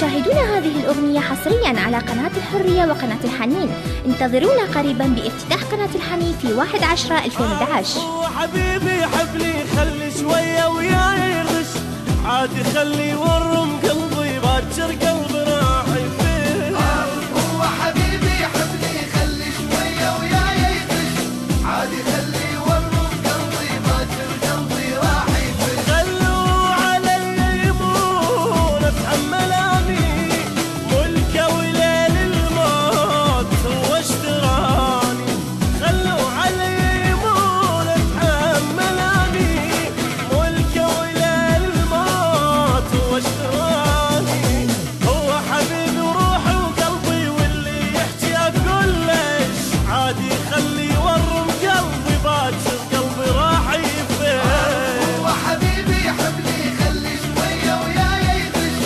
تشاهدون هذه الأغنية حصريا على قناة الحرية وقناة الحنين. انتظرونا قريبا بافتتاح قناة الحنين في 1/10/2011. حبيبي حبلي خلي شوية وياي يغش، عادي خلي ورم قلبي باكر قلبي راح يفيد. هو حبيبي حبلي خلي شوية وياي يغش، عادي خلي ورم قلبي باكر قلبي راح يفيد. خلوا علي يمون اتحمل اني ملكه وليل الموت هو اشتراني. خلوا علي يمون اتحمل اني ملكه وليل الموت هو اشتراني. هو حبيبي وروحي وقلبي واللي يحكي اقول ليش، عادي خلي ورم قلبي باكر قلبي راح يفيد. هو حبيبي حبلي خلي شوية وياي يغش،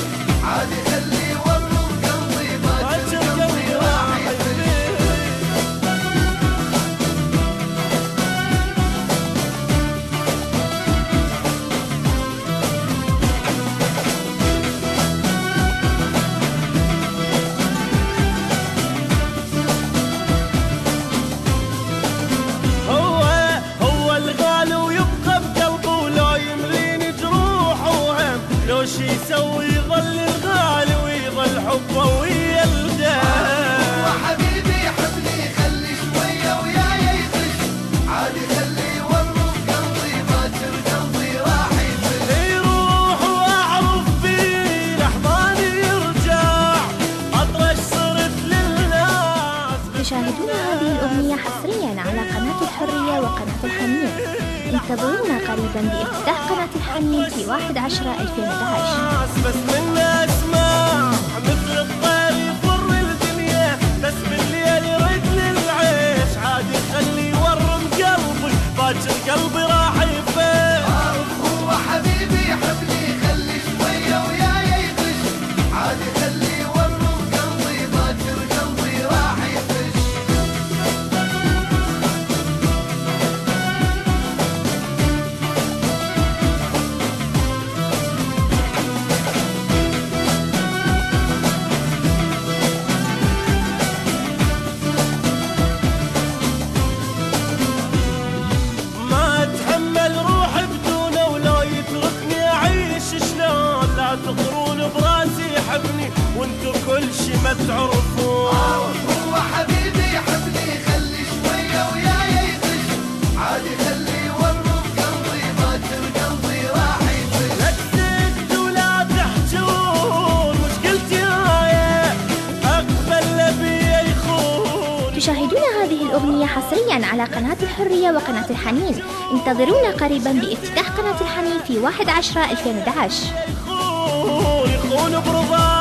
عادي خلي ورم قلبي باكر قلبي راح يفيد. هو الغالي ويبقى بقلبه، ولو يمليني جروح وهم، لو شي يسوي يظل الغالي ويظل حبه ويا الدم. حبيبي حبلي خلي شوية وياي يغش، عادي خلي ورم قلبي باكر قلبي راح يفيد. يروح واعرف فيه لحظاني يرجع، اطرش صرت للناس. تشاهدون هذه الأغنية حصريا على قناة الحرية وقناة الحنين. انتظرونا قريبا بافتتاح قناة الحنين في 1/10/2011. بس من اسمع مثل الطير يفر الدنيا، بس بالليل يرد للعيش، عادي خلي ورم قلبي باكر قلبي راح يفيد. هو حبيبي حبلي خلي شوية وياي يغش، عادي خلي ورم قلبي باكر قلبي راح يفش. ما اتحمل روحي بدونه، ولو يتركني اعيش شلون. لا تغرون براسي يحبني وانتو كل شي ما تعرفون. هو حبيبي حبلي خلي شوية وياي يغش، عادي خلي ورم قلبي باكر قلبي راح يفش. لا تسد ولا تحجون مشكلتي هاي، اقبل لبي يخون. تشاهدون هذه الأغنية حصريا على قناة الحرية وقناة الحنين. انتظرونا قريبا بافتتاح قناة الحنين في 1/10/2011. يخون برضا